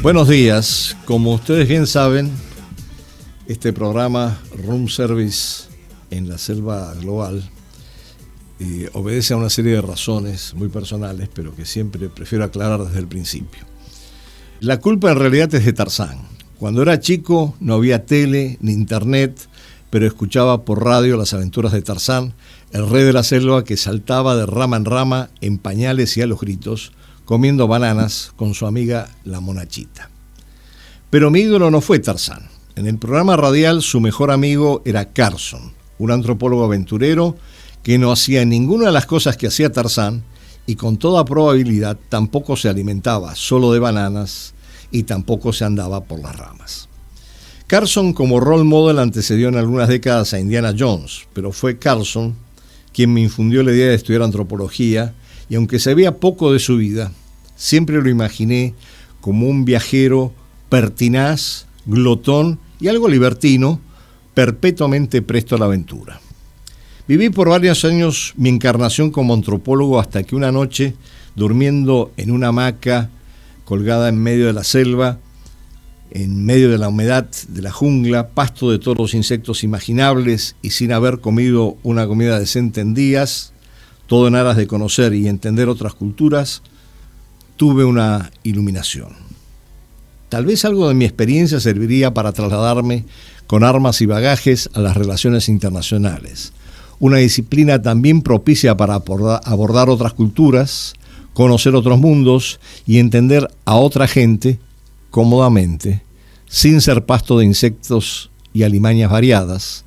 Buenos días. Como ustedes bien saben, este programa Room Service en la Selva Global obedece a una serie de razones muy personales, pero que siempre prefiero aclarar desde el principio. La culpa en realidad es de Tarzán. Cuando era chico no había tele ni internet, pero escuchaba por radio las aventuras de Tarzán, el rey de la selva que saltaba de rama en rama en pañales y a los gritos, comiendo bananas con su amiga la monachita. Pero mi ídolo no fue Tarzán. En el programa radial su mejor amigo era Carson, un antropólogo aventurero que no hacía ninguna de las cosas que hacía Tarzán y con toda probabilidad tampoco se alimentaba solo de bananas y tampoco se andaba por las ramas. Carson como role model antecedió en algunas décadas a Indiana Jones, pero fue Carson quien me infundió la idea de estudiar antropología y aunque sabía poco de su vida, siempre lo imaginé como un viajero pertinaz, glotón y algo libertino, perpetuamente presto a la aventura. Viví por varios años mi encarnación como antropólogo hasta que una noche, durmiendo en una hamaca colgada en medio de la selva, en medio de la humedad de la jungla, pasto de todos los insectos imaginables y sin haber comido una comida decente en días, todo en aras de conocer y entender otras culturas, tuve una iluminación. Tal vez algo de mi experiencia serviría para trasladarme con armas y bagajes a las relaciones internacionales, una disciplina también propicia para abordar otras culturas, conocer otros mundos y entender a otra gente cómodamente, sin ser pasto de insectos y alimañas variadas,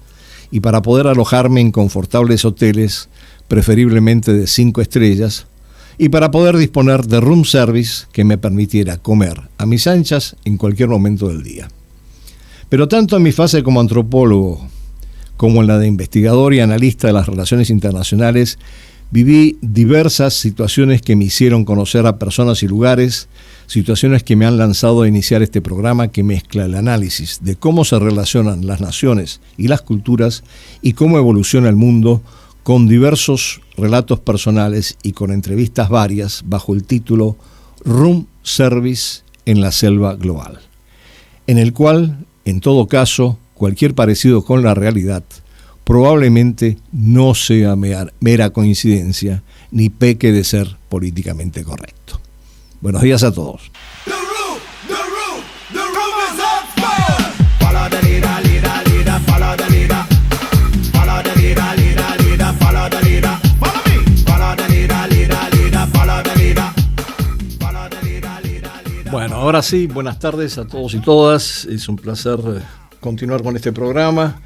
y para poder alojarme en confortables hoteles, preferiblemente de 5 estrellas, y para poder disponer de room service que me permitiera comer a mis anchas en cualquier momento del día. Pero tanto en mi fase como antropólogo, como en la de investigador y analista de las relaciones internacionales, viví diversas situaciones que me hicieron conocer a personas y lugares, situaciones que me han lanzado a iniciar este programa que mezcla el análisis de cómo se relacionan las naciones y las culturas y cómo evoluciona el mundo con diversos relatos personales y con entrevistas varias bajo el título Room Service en la Selva Global, en el cual, en todo caso, cualquier parecido con la realidad probablemente no sea mera coincidencia ni peque de ser políticamente correcto. Buenos días a todos. Bueno, ahora sí, buenas tardes a todos y todas. Es un placer continuar con este programa.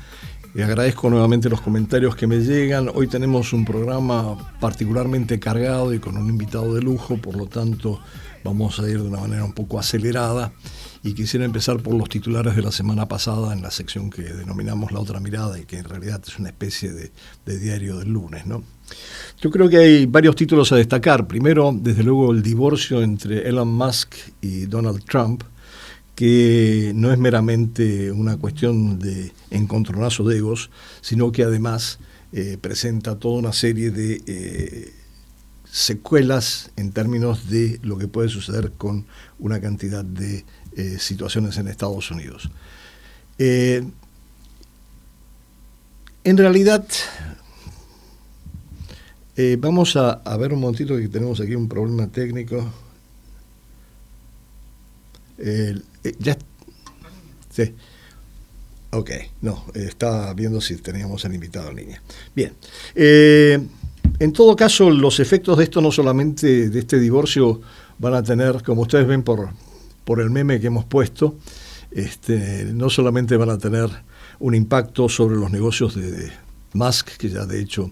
Y agradezco nuevamente los comentarios que me llegan. Hoy tenemos un programa particularmente cargado y con un invitado de lujo, por lo tanto vamos a ir de una manera un poco acelerada. Y quisiera empezar por los titulares de la semana pasada en la sección que denominamos La Otra Mirada y que en realidad es una especie de diario del lunes, ¿no? Yo creo que hay varios títulos a destacar. Primero, desde luego, el divorcio entre Elon Musk y Donald Trump, que no es meramente una cuestión de encontronazo de egos, sino que además presenta toda una serie de secuelas en términos de lo que puede suceder con una cantidad de situaciones en Estados Unidos. En realidad, vamos a ver un momentito que tenemos aquí un problema técnico. Ya. Sí. Ok, no, estaba viendo si teníamos el invitado en línea. Bien. En todo caso, los efectos de esto, no solamente de este divorcio, van a tener, como ustedes ven por el meme que hemos puesto, no solamente van a tener un impacto sobre los negocios de Musk, que ya de hecho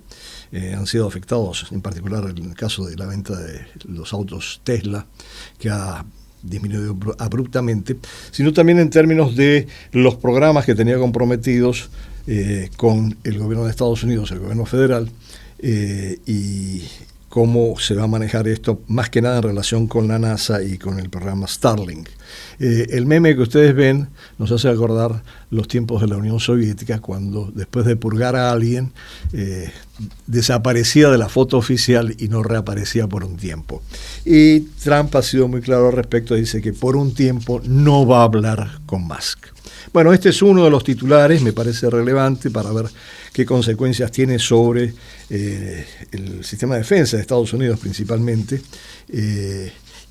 han sido afectados, en particular en el caso de la venta de los autos Tesla, que ha disminuido abruptamente, sino también en términos de los programas que tenía comprometidos con el gobierno de Estados Unidos, el gobierno federal, y cómo se va a manejar esto, más que nada en relación con la NASA y con el programa Starlink. El meme que ustedes ven nos hace acordar los tiempos de la Unión Soviética, cuando después de purgar a alguien, desaparecía de la foto oficial y no reaparecía por un tiempo. Y Trump ha sido muy claro al respecto, dice que por un tiempo no va a hablar con Musk. Bueno, este es uno de los titulares, me parece relevante para ver qué consecuencias tiene sobre el sistema de defensa de Estados Unidos principalmente.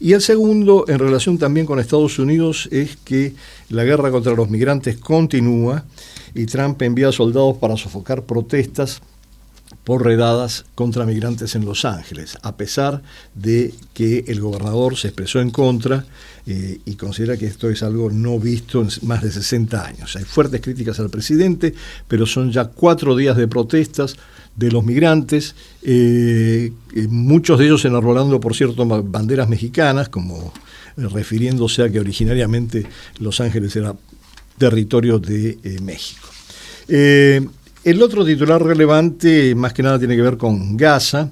Y el segundo, en relación también con Estados Unidos, es que la guerra contra los migrantes continúa y Trump envía soldados para sofocar protestas por redadas contra migrantes en Los Ángeles, a pesar de que el gobernador se expresó en contra y considera que esto es algo no visto en más de 60 años. Hay fuertes críticas al presidente, pero son ya 4 días de protestas de los migrantes, muchos de ellos enarbolando, por cierto, banderas mexicanas, como refiriéndose a que originariamente Los Ángeles era territorio de México. El otro titular relevante, más que nada, tiene que ver con Gaza,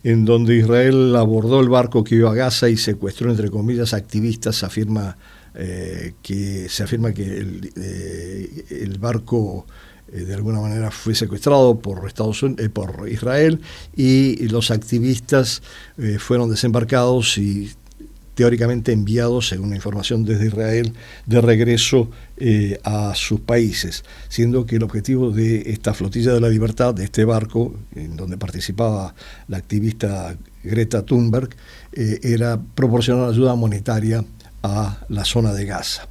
en donde Israel abordó el barco que iba a Gaza y secuestró, entre comillas, activistas. Se afirma que el barco de alguna manera fue secuestrado por Israel, y los activistas fueron desembarcados y teóricamente enviados, según la información desde Israel, de regreso a sus países, siendo que el objetivo de esta flotilla de la libertad, de este barco, en donde participaba la activista Greta Thunberg, era proporcionar ayuda monetaria a la zona de Gaza.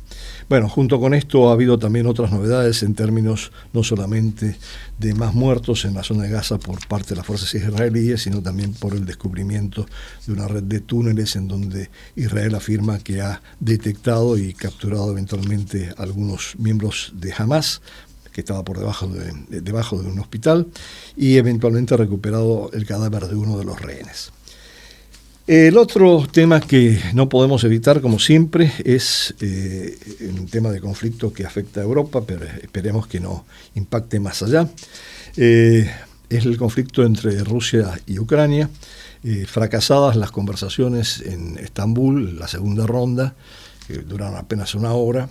Bueno, junto con esto ha habido también otras novedades en términos no solamente de más muertos en la zona de Gaza por parte de las fuerzas israelíes, sino también por el descubrimiento de una red de túneles en donde Israel afirma que ha detectado y capturado eventualmente algunos miembros de Hamas, que estaba por debajo de un hospital, y eventualmente ha recuperado el cadáver de uno de los rehenes. El otro tema que no podemos evitar, como siempre, es un tema de conflicto que afecta a Europa, pero esperemos que no impacte más allá. Es el conflicto entre Rusia y Ucrania. Fracasadas las conversaciones en Estambul, la segunda ronda, que duraron apenas una hora.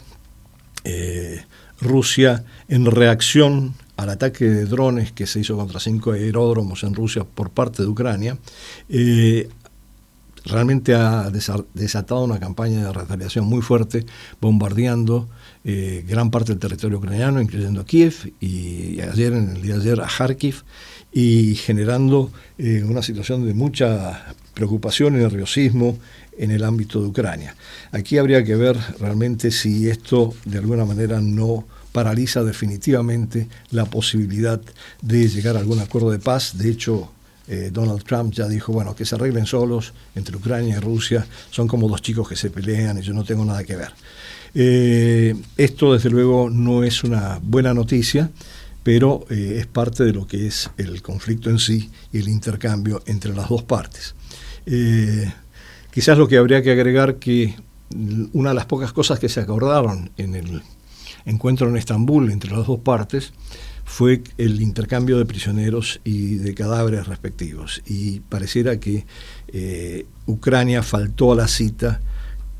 Rusia, en reacción al ataque de drones que se hizo contra 5 aeródromos en Rusia por parte de Ucrania, realmente ha desatado una campaña de retaliación muy fuerte, bombardeando gran parte del territorio ucraniano, incluyendo Kiev, y en el día de ayer a Kharkiv, y generando una situación de mucha preocupación y nerviosismo en el ámbito de Ucrania. Aquí habría que ver realmente si esto de alguna manera no paraliza definitivamente la posibilidad de llegar a algún acuerdo de paz. De hecho, Donald Trump ya dijo, bueno, que se arreglen solos entre Ucrania y Rusia, son como dos chicos que se pelean y yo no tengo nada que ver. Esto desde luego no es una buena noticia, pero es parte de lo que es el conflicto en sí y el intercambio entre las dos partes. Quizás lo que habría que agregar, que una de las pocas cosas que se acordaron en el encuentro en Estambul entre las dos partes fue el intercambio de prisioneros y de cadáveres respectivos, y pareciera que Ucrania faltó a la cita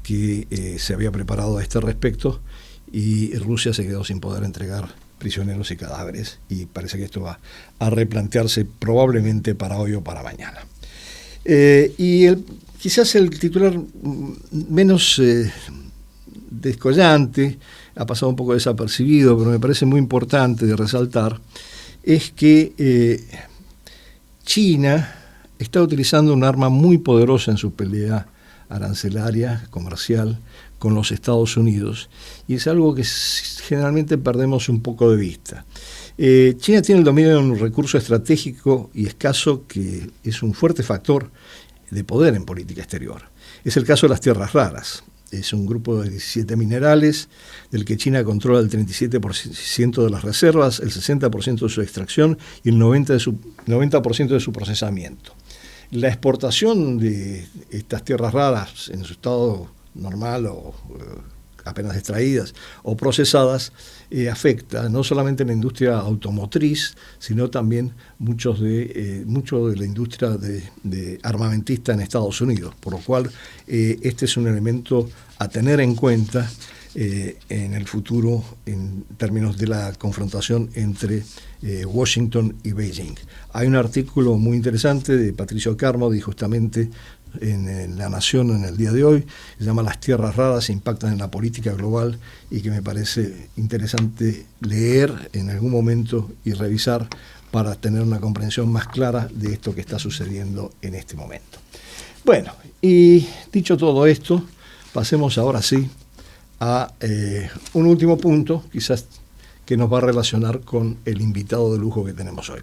que se había preparado a este respecto, y Rusia se quedó sin poder entregar prisioneros y cadáveres, y parece que esto va a replantearse probablemente para hoy o para mañana. Quizás el titular menos descollante, ha pasado un poco desapercibido, pero me parece muy importante de resaltar, es que China está utilizando un arma muy poderosa en su pelea arancelaria, comercial, con los Estados Unidos, y es algo que generalmente perdemos un poco de vista. China tiene el dominio de un recurso estratégico y escaso que es un fuerte factor de poder en política exterior. Es el caso de las tierras raras. Es un grupo de 17 minerales del que China controla el 37% de las reservas, el 60% de su extracción y el 90% de su procesamiento. La exportación de estas tierras raras en su estado normal o apenas extraídas o procesadas afecta no solamente la industria automotriz, sino también mucho de la industria de armamentista en Estados Unidos, por lo cual este es un elemento a tener en cuenta en el futuro en términos de la confrontación entre Washington y Beijing. Hay un artículo muy interesante de Patricio Carmody justamente en La Nación en el día de hoy, se llama Las tierras raras impactan en la política global, y que me parece interesante leer en algún momento y revisar para tener una comprensión más clara de esto que está sucediendo en este momento. Bueno, y dicho todo esto, pasemos ahora sí a un último punto, quizás que nos va a relacionar con el invitado de lujo que tenemos hoy.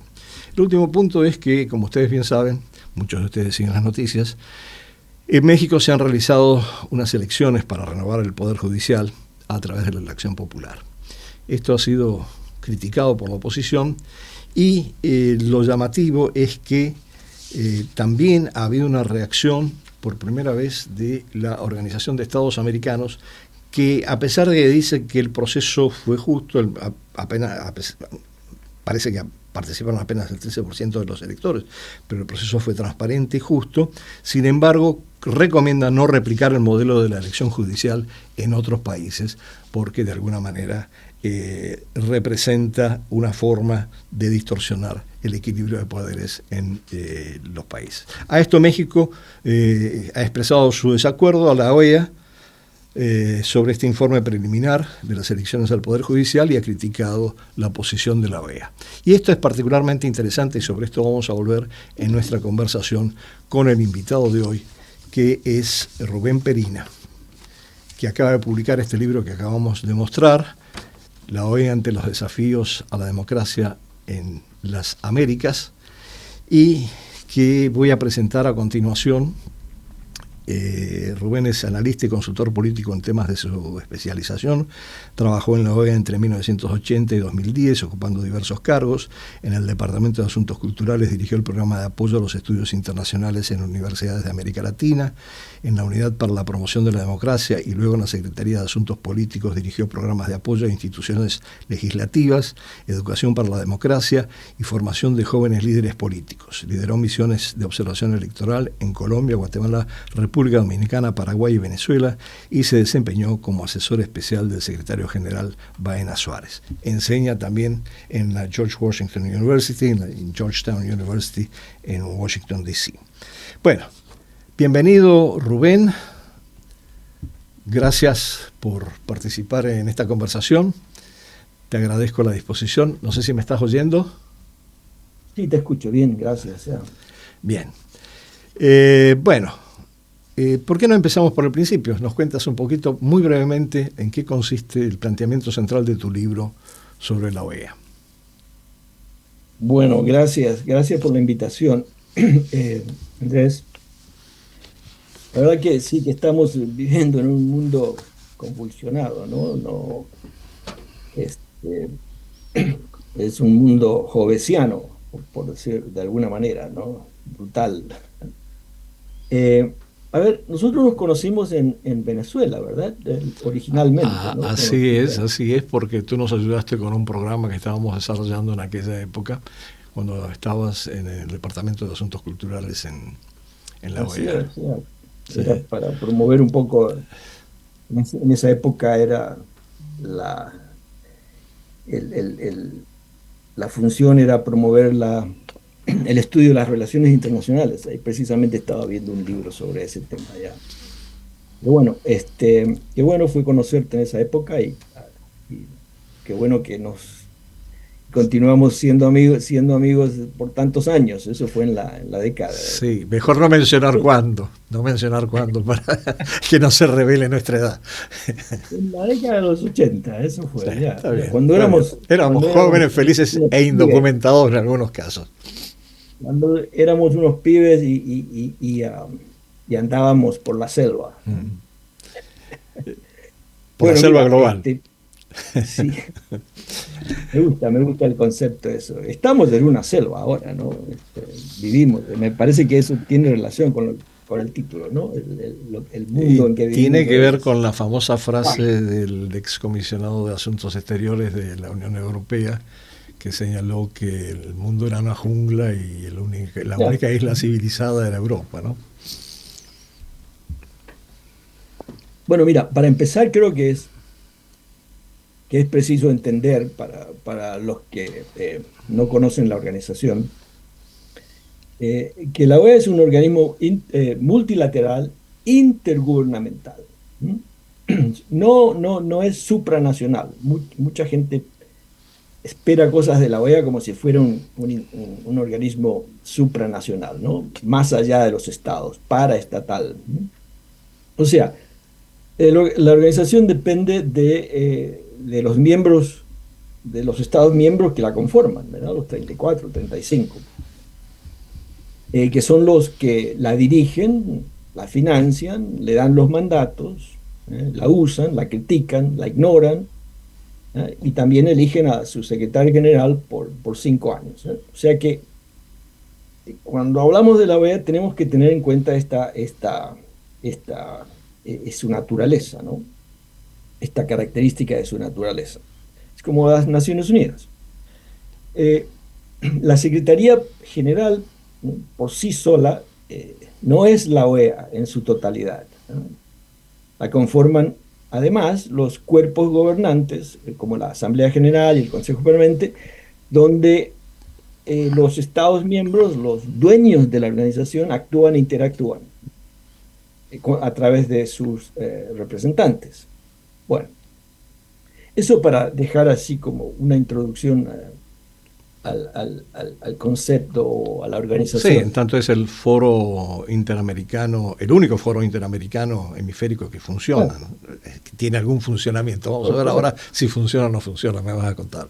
El último punto es que, como ustedes bien saben, muchos de ustedes siguen las noticias, en México se han realizado unas elecciones para renovar el Poder Judicial a través de la elección popular. Esto ha sido criticado por la oposición y lo llamativo es que también ha habido una reacción por primera vez de la Organización de Estados Americanos, que a pesar de que dice que el proceso fue justo, parece que participaron apenas el 13% de los electores, pero el proceso fue transparente y justo. Sin embargo, recomienda no replicar el modelo de la elección judicial en otros países, porque de alguna manera representa una forma de distorsionar el equilibrio de poderes en los países. A esto México ha expresado su desacuerdo a la OEA sobre este informe preliminar de las elecciones al Poder Judicial, y ha criticado la posición de la OEA. Y esto es particularmente interesante, y sobre esto vamos a volver en nuestra conversación con el invitado de hoy, que es Rubén Perina, que acaba de publicar este libro que acabamos de mostrar, La OEA ante los desafíos a la democracia en las Américas, y que voy a presentar a continuación. Rubén es analista y consultor político en temas de su especialización. Trabajó en la OEA entre 1980 y 2010, ocupando diversos cargos. En el Departamento de Asuntos Culturales dirigió el programa de apoyo a los estudios internacionales en universidades de América Latina. En la Unidad para la Promoción de la Democracia y luego en la Secretaría de Asuntos Políticos dirigió programas de apoyo a instituciones legislativas, educación para la democracia y formación de jóvenes líderes políticos. Lideró misiones de observación electoral en Colombia, Guatemala, República Dominicana, Paraguay y Venezuela, y se desempeñó como asesor especial del secretario general Baena Suárez. Enseña también en la George Washington University, en Georgetown University en Washington, D.C. Bueno, bienvenido Rubén, gracias por participar en esta conversación, te agradezco la disposición, no sé si me estás oyendo. Sí, te escucho bien, gracias. Bien, bueno, ¿por qué no empezamos por el principio? Nos cuentas un poquito, muy brevemente, en qué consiste el planteamiento central de tu libro sobre la OEA. Bueno, gracias por la invitación, Andrés. La verdad que sí, que estamos viviendo en un mundo convulsionado, ¿no? Es un mundo jovesiano, por decir de alguna manera, ¿no? Brutal. A ver, nosotros nos conocimos en Venezuela, ¿verdad? Originalmente, ¿no? Así es, porque tú nos ayudaste con un programa que estábamos desarrollando en aquella época, cuando estabas en el Departamento de Asuntos Culturales en la OEA. Sí. Era para promover un poco, en esa época era la función era promover el estudio de las relaciones internacionales. Ahí precisamente estaba viendo un libro sobre ese tema ya. Pero bueno, qué bueno fue conocerte en esa época, y qué bueno que nos continuamos siendo amigos por tantos años. Eso fue en la década. Sí, mejor no mencionar cuándo para que no se revele nuestra edad. En la década de los 80, eso fue, sí, ya. Está bien, cuando éramos jóvenes, felices e indocumentados en algunos casos. Cuando éramos unos pibes y andábamos por la selva. Por la selva global. Sí. Me gusta el concepto de eso. Estamos en una selva ahora, ¿no? Vivimos. Me parece que eso tiene relación con el título, ¿no? El mundo en que vivimos. Tiene que ver con la famosa frase del excomisionado de Asuntos Exteriores de la Unión Europea, que señaló que el mundo era una jungla y la única isla civilizada era Europa, ¿no? Bueno, mira, para empezar creo que es que es preciso entender para los que no conocen la organización, que la OEA es un organismo multilateral intergubernamental. No es supranacional. Mucha gente espera cosas de la OEA como si fuera un organismo supranacional, ¿no? Más allá de los estados, paraestatal. O sea, la organización depende de los miembros, de los estados miembros que la conforman, ¿verdad? Los 34, 35, que son los que la dirigen, la financian, le dan los mandatos, la usan, la critican, la ignoran, y también eligen a su secretario general por 5 años. O sea que cuando hablamos de la OEA tenemos que tener en cuenta su naturaleza, ¿no? Esta característica de su naturaleza. Es como las Naciones Unidas. La Secretaría General, ¿no?, por sí sola, no es la OEA en su totalidad, ¿no? La conforman además los cuerpos gobernantes, como la Asamblea General y el Consejo Permanente, donde los Estados miembros, los dueños de la organización, actúan e interactúan a través de sus representantes. Bueno, eso para dejar así como una introducción al concepto o a la organización. Sí, en tanto es el foro interamericano, el único foro interamericano hemisférico que funciona, ¿no? Que tiene algún funcionamiento. Vamos a ver ahora si funciona o no funciona, me vas a contar.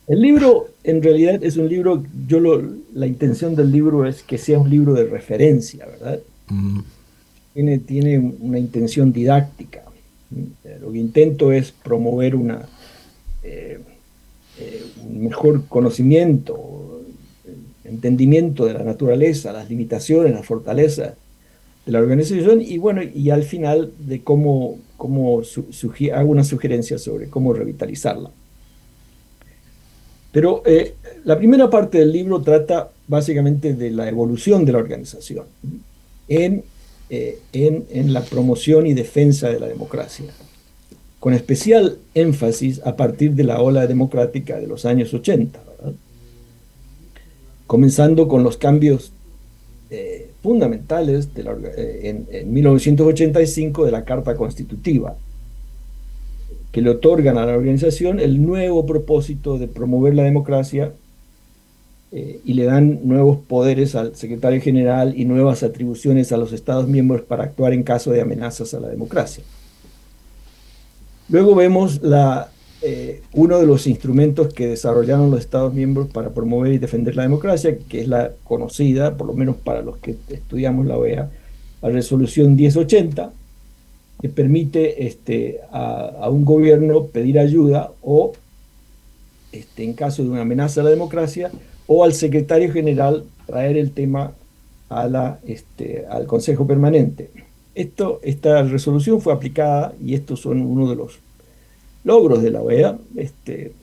El libro, en realidad, es un libro, la intención del libro es que sea un libro de referencia, ¿verdad? Tiene una intención didáctica. Lo que intento es promover un mejor conocimiento, entendimiento de la naturaleza, las limitaciones, las fortalezas de la organización, y bueno, y al final de cómo hago una sugerencia sobre cómo revitalizarla. Pero la primera parte del libro trata básicamente de la evolución de la organización en la promoción y defensa de la democracia, con especial énfasis a partir de la ola democrática de los años 80, ¿verdad? Comenzando con los cambios fundamentales en 1985 de la Carta Constitutiva, que le otorgan a la organización el nuevo propósito de promover la democracia, y le dan nuevos poderes al secretario general y nuevas atribuciones a los Estados miembros para actuar en caso de amenazas a la democracia. Luego vemos uno de los instrumentos que desarrollaron los Estados miembros para promover y defender la democracia, que es la conocida, por lo menos para los que estudiamos la OEA, la Resolución 1080, que permite a un gobierno pedir ayuda o, en caso de una amenaza a la democracia, o al secretario general traer el tema al Consejo Permanente. Esta resolución fue aplicada, y estos son uno de los logros de la OEA.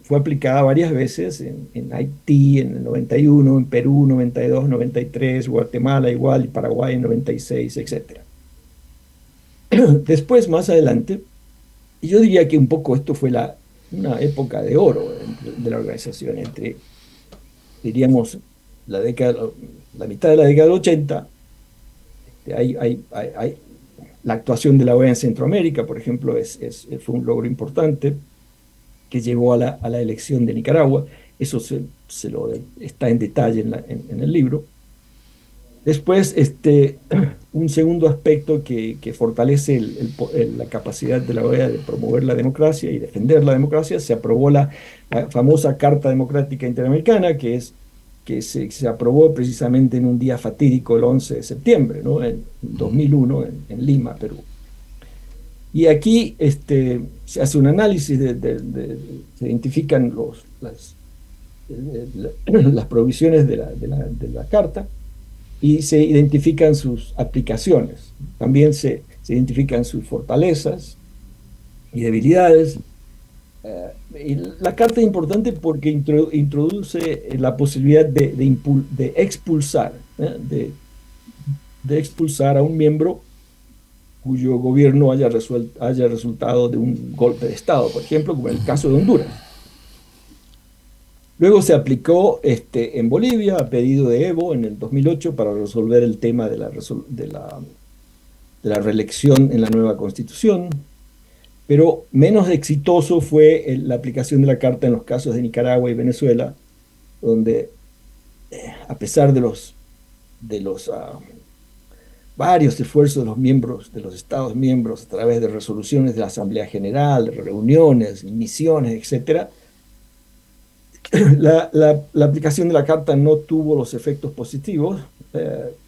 Fue aplicada varias veces en Haití en el 91, en Perú 92, 93, Guatemala igual, y Paraguay en 96, etc. Después, más adelante, y yo diría que un poco esto fue una época de oro de la organización, diríamos, la mitad de la década del 80, la actuación de la OEA en Centroamérica, por ejemplo, fue un logro importante que llevó a la elección de Nicaragua. Eso está en detalle en el libro. Después, un segundo aspecto que fortalece la capacidad de la OEA de promover la democracia y defender la democracia: se aprobó la famosa Carta Democrática Interamericana, que se aprobó precisamente en un día fatídico, el 11 de septiembre, ¿no?, en 2001, en Lima, Perú. Y aquí se hace un análisis, se identifican las provisiones de la Carta, y se identifican sus aplicaciones. También se identifican sus fortalezas y debilidades. Y la Carta es importante porque introduce la posibilidad de expulsar, de expulsar a un miembro cuyo gobierno haya resultado de un golpe de Estado, por ejemplo, como en el caso de Honduras. Luego se aplicó en Bolivia a pedido de Evo en el 2008 para resolver el tema de la reelección en la nueva constitución, pero menos exitoso fue la aplicación de la Carta en los casos de Nicaragua y Venezuela, donde a pesar de los varios esfuerzos de los miembros, de los Estados miembros, a través de resoluciones de la Asamblea General, reuniones, misiones, etc., la aplicación de la Carta no tuvo los efectos positivos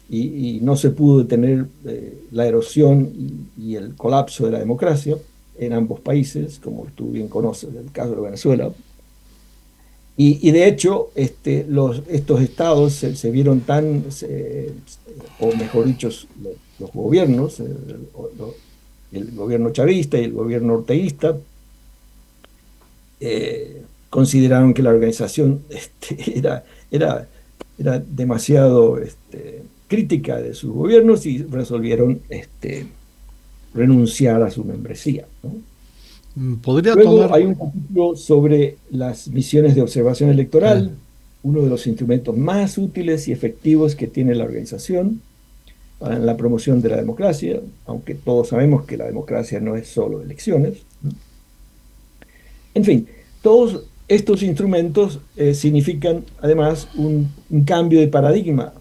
y no se pudo detener la erosión y el colapso de la democracia en ambos países, como tú bien conoces, el caso de Venezuela. Y de hecho, estos estados se vieron o mejor dicho, los gobiernos, el gobierno chavista y el gobierno orteguista, consideraron que la organización era demasiado crítica de sus gobiernos y resolvieron renunciar a su membresía, ¿no? Luego hay un capítulo sobre las misiones de observación electoral, uno de los instrumentos más útiles y efectivos que tiene la organización para la promoción de la democracia, aunque todos sabemos que la democracia no es solo elecciones, ¿no? En fin, todos estos instrumentos significan además un cambio de paradigma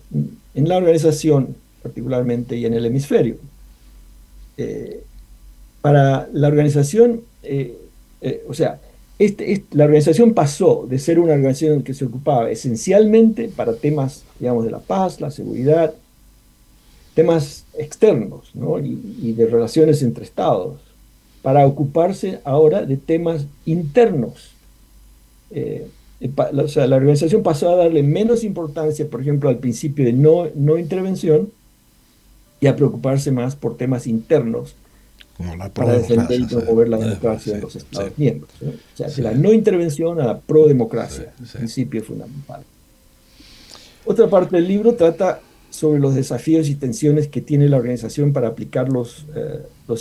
en la organización, particularmente, y en el hemisferio. Para la organización, la organización pasó de ser una organización que se ocupaba esencialmente para temas, digamos, de la paz, la seguridad, temas externos, ¿no? y de relaciones entre estados, para ocuparse ahora de temas internos. La organización pasó a darle menos importancia, por ejemplo, al principio de no intervención y a preocuparse más por temas internos, como la para defender y promover la democracia en los Estados miembros, ¿no? O sea, de la no intervención a la pro-democracia, principio fundamental. Otra parte del libro trata sobre los desafíos y tensiones que tiene la organización para aplicar los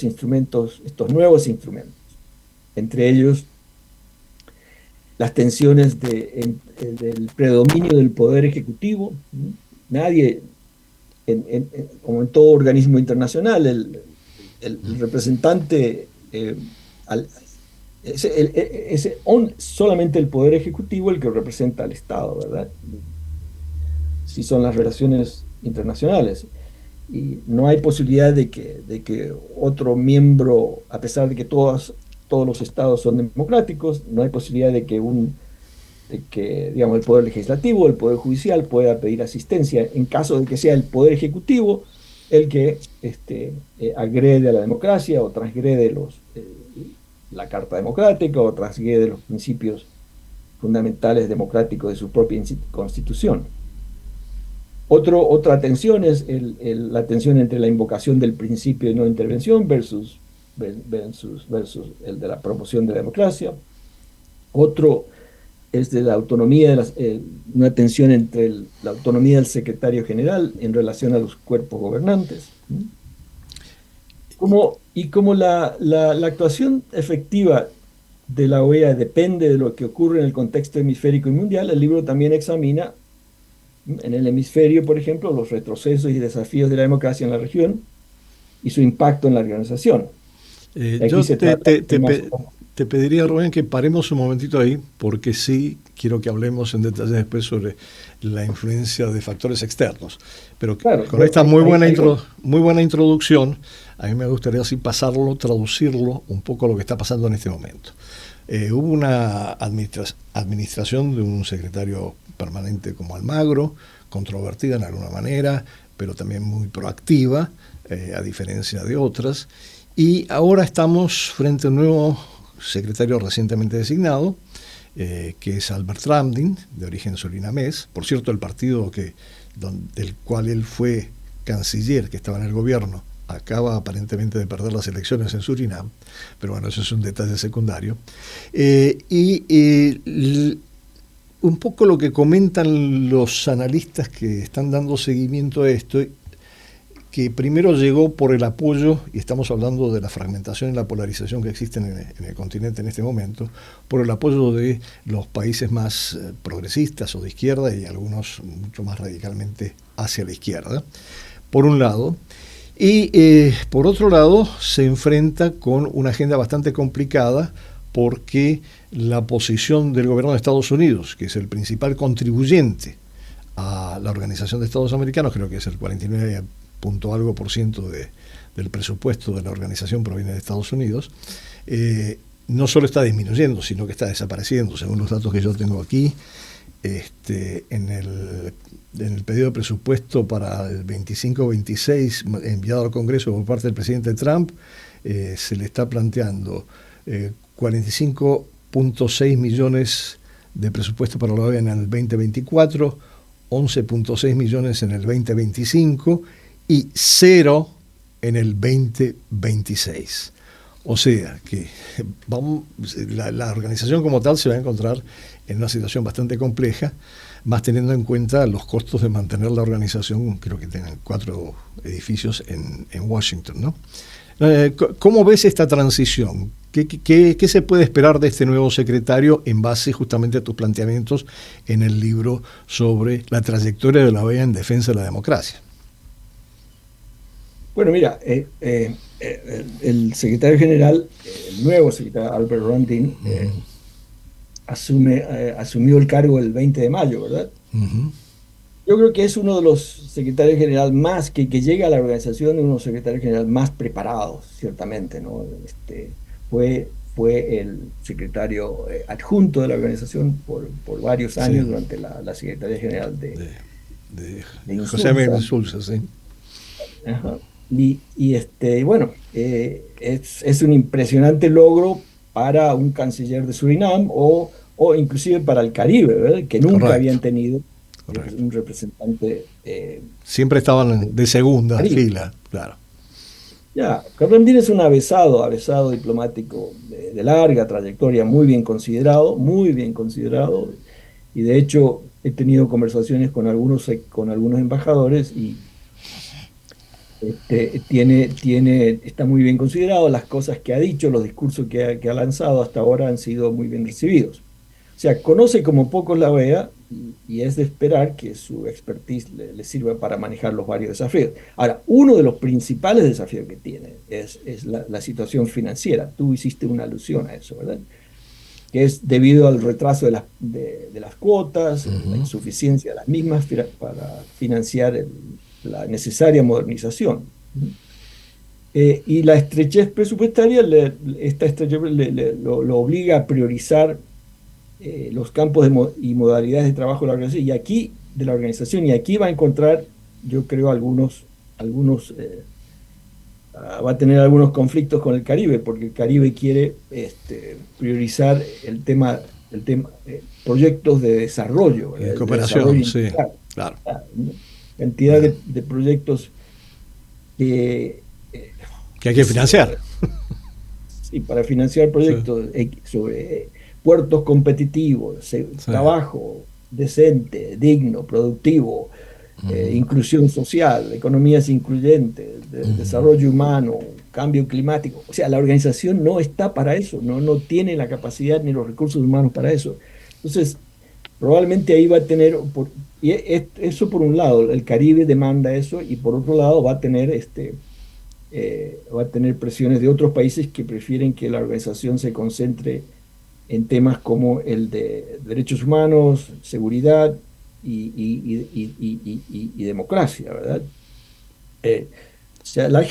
instrumentos, estos nuevos instrumentos. Entre ellos, las tensiones del predominio del poder ejecutivo. Nadie, como en todo organismo internacional, el representante, solamente el poder ejecutivo el que representa al Estado, ¿verdad? Si son las relaciones internacionales. Y no hay posibilidad de que otro miembro, a pesar de que todos los estados son democráticos, no hay posibilidad de que digamos, el poder legislativo, el poder judicial pueda pedir asistencia en caso de que sea el poder ejecutivo el que agrede a la democracia o transgrede la Carta Democrática o transgrede los principios fundamentales democráticos de su propia constitución. Otra tensión es la tensión entre la invocación del principio de no intervención versus el de la promoción de la democracia. Otro es de la autonomía, una tensión entre la autonomía del secretario general en relación a los cuerpos gobernantes. Como la actuación efectiva de la OEA depende de lo que ocurre en el contexto hemisférico y mundial, el libro también examina en el hemisferio, por ejemplo, los retrocesos y desafíos de la democracia en la región y su impacto en la organización. Yo te pediría, Rubén, que paremos un momentito ahí, porque sí quiero que hablemos en detalle después sobre la influencia de factores externos. Pero claro, con esta muy buena introducción, a mí me gustaría así traducirlo un poco a lo que está pasando en este momento. Hubo una administración de un secretario permanente como Almagro, controvertida en alguna manera, pero también muy proactiva, a diferencia de otras. Y ahora estamos frente a un nuevo secretario recientemente designado, que es Albert Ramdin, de origen surinamés. Por cierto, el partido del cual él fue canciller, que estaba en el gobierno, acaba aparentemente de perder las elecciones en Surinam, pero bueno, eso es un detalle secundario. Un poco lo que comentan los analistas que están dando seguimiento a esto, que primero llegó por el apoyo, y estamos hablando de la fragmentación y la polarización que existen en el continente en este momento, por el apoyo de los países más progresistas o de izquierda y algunos mucho más radicalmente hacia la izquierda, por un lado. Y por otro lado se enfrenta con una agenda bastante complicada porque la posición del gobierno de Estados Unidos, que es el principal contribuyente a la Organización de Estados Americanos, creo que es el 49 punto algo por ciento del presupuesto de la organización proviene de Estados Unidos, no solo está disminuyendo, sino que está desapareciendo, según los datos que yo tengo aquí. En el pedido de presupuesto para el 25-26 enviado al Congreso por parte del presidente Trump, se le está planteando 45.6 millones de presupuesto para la OEA en el 2024, 11.6 millones en el 2025 y 0 en el 2026. O sea que la organización como tal se va a encontrar en una situación bastante compleja, más teniendo en cuenta los costos de mantener la organización. Creo que tienen 4 edificios en Washington, ¿no? ¿Cómo ves esta transición? ¿Qué se puede esperar de este nuevo secretario en base justamente a tus planteamientos en el libro sobre la trayectoria de la OEA en defensa de la democracia? Bueno, mira, el secretario general, el nuevo secretario Albert Rundin, asumió el cargo el 20 de mayo, ¿verdad? Yo creo que es uno de los secretarios generales más que llega a la organización, de unos secretarios generales más preparados, ciertamente, ¿no? Fue el secretario adjunto de la organización por varios años, sí, durante la Secretaría General de José Miguel Insulza, sí. Ajá. Bueno, es un impresionante logro para un canciller de Surinam o inclusive para el Caribe, ¿verdad? Que nunca habían tenido un representante. Siempre estaban de segunda fila, claro. Ya, Rundin es un avesado diplomático de larga trayectoria, muy bien considerado, y de hecho he tenido conversaciones con algunos embajadores y está muy bien considerado. Las cosas que ha dicho, los discursos que ha lanzado hasta ahora han sido muy bien recibidos. O sea, conoce como pocos la OEA y es de esperar que su expertise le sirva para manejar los varios desafíos. Ahora, uno de los principales desafíos que tiene es la situación financiera. Tú hiciste una alusión a eso, ¿verdad? Que es debido al retraso de las cuotas, la insuficiencia de las mismas para financiar la necesaria modernización. Y la estrechez presupuestaria, esta estrechez lo obliga a priorizar los campos y modalidades de trabajo de la organización, y aquí va a encontrar, yo creo, va a tener algunos conflictos con el Caribe, porque el Caribe quiere priorizar el tema proyectos de desarrollo, de cooperación, sí, claro. Cantidad de proyectos que hay que financiar. Sí, para financiar proyectos sobre puertos competitivos, trabajo decente, digno, productivo, inclusión social, economías incluyentes, desarrollo humano, cambio climático. O sea, la organización no está para eso, no tiene la capacidad ni los recursos humanos para eso. Entonces, probablemente ahí va a tener, y eso por un lado, el Caribe demanda eso, y por otro lado va a tener presiones de otros países que prefieren que la organización se concentre en temas como el de derechos humanos, seguridad y democracia, ¿verdad? O sea, la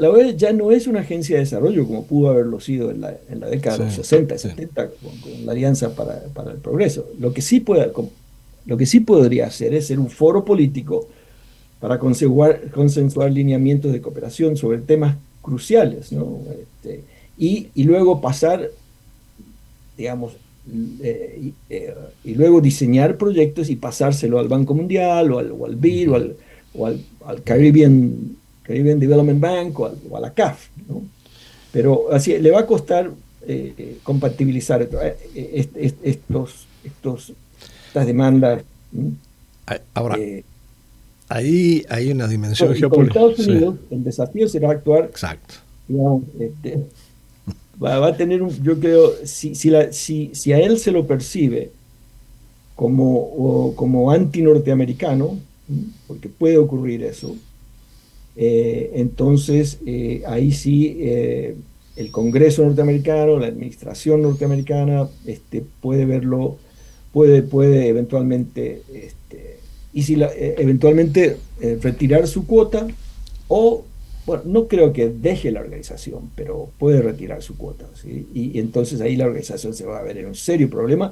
OEA ya no es una agencia de desarrollo como pudo haberlo sido en la década de los 60, 70, con la Alianza para el Progreso. Lo que sí podría hacer es ser un foro político para consensuar lineamientos de cooperación sobre temas cruciales, ¿no? Y luego pasar, digamos, y luego diseñar proyectos y pasárselo al Banco Mundial o al BID o al Caribbean Development Bank o a la CAF, ¿no? Pero así le va a costar compatibilizar estas demandas. Ahora, ahí hay una dimensión Bueno, y con geopolítica. Estados Sí, Unidos, el desafío será actuar, exacto. digamos, va a tener yo creo, si a él se lo percibe como anti-norteamericano, porque puede ocurrir eso, entonces ahí sí el Congreso norteamericano, la administración norteamericana, puede verlo, puede eventualmente, y si eventualmente retirar su cuota o, bueno, no creo que deje la organización, pero puede retirar su cuota, ¿sí? Y entonces ahí la organización se va a ver en un serio problema.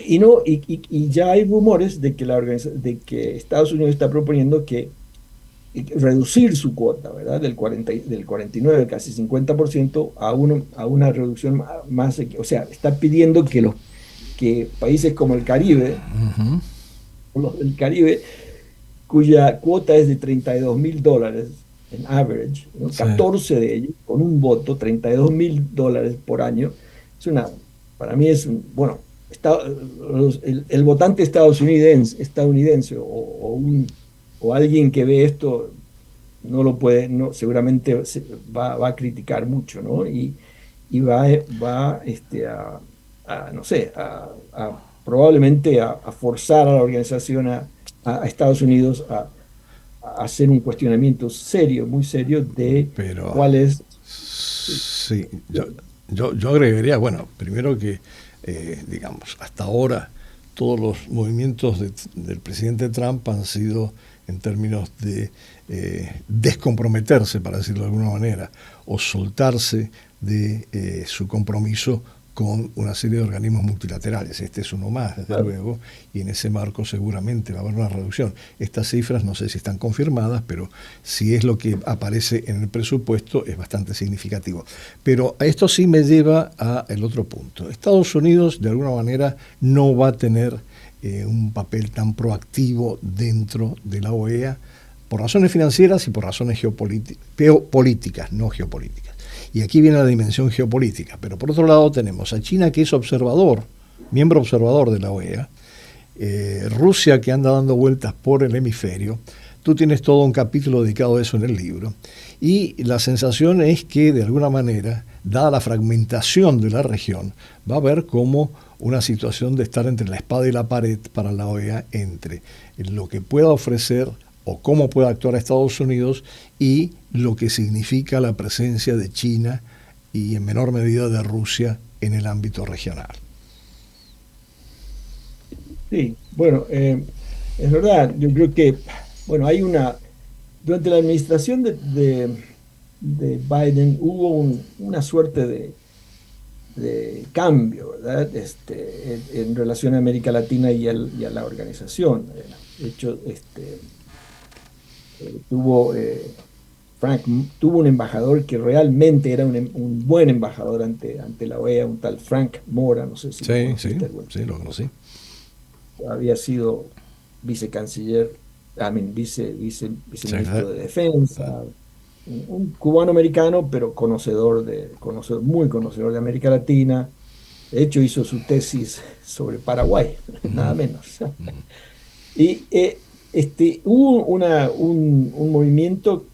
Y, no, y ya hay rumores de que, de que Estados Unidos está proponiendo que reducir su cuota, ¿verdad? Del 49, casi 50% a una reducción más, o sea, está pidiendo que países como el Caribe, los del Caribe, cuya cuota es de $32.000 en average, ¿no? Sí. 14 de ellos con un voto, $32.000 por año. Es una, para mí es un, bueno, el votante estadounidense o alguien que ve esto no lo puede, no, seguramente va a criticar mucho, ¿no? Y va no sé, probablemente a forzar a la organización, a Estados Unidos a hacer un cuestionamiento serio, muy serio de Pero cuál es. sí, yo agregaría, bueno, primero que, digamos, hasta ahora todos los movimientos del presidente Trump han sido en términos de descomprometerse, para decirlo de alguna manera, o soltarse de su compromiso con una serie de organismos multilaterales. Este es uno más, desde luego, y en ese marco seguramente va a haber una reducción. Estas cifras no sé si están confirmadas, pero si es lo que aparece en el presupuesto es bastante significativo. Pero esto sí me lleva al otro punto. Estados Unidos, de alguna manera, no va a tener un papel tan proactivo dentro de la OEA por razones financieras y por razones políticas, no geopolíticas. Y aquí viene la dimensión geopolítica. Pero por otro lado tenemos a China, que es observador, miembro observador de la OEA, Rusia, que anda dando vueltas por el hemisferio. Tú tienes todo un capítulo dedicado a eso en el libro. Y la sensación es que, de alguna manera, dada la fragmentación de la región, va a haber como una situación de estar entre la espada y la pared para la OEA, entre lo que pueda ofrecer o cómo puede actuar Estados Unidos y lo que significa la presencia de China y en menor medida de Rusia en el ámbito regional. Sí, bueno, es verdad, yo creo que, bueno, durante la administración de Biden hubo una suerte de cambio, ¿verdad? En relación a América Latina y a la organización. De hecho, tuvo, Frank tuvo un embajador que realmente era un buen embajador ante la OEA, un tal Frank Mora, no sé si lo Sí, conociste. Bueno, sí, lo conocí. había sido vicecanciller, viceministro de Defensa, un cubano-americano, pero muy conocedor de América Latina. De hecho, hizo su tesis sobre Paraguay, nada menos. Y hubo un movimiento,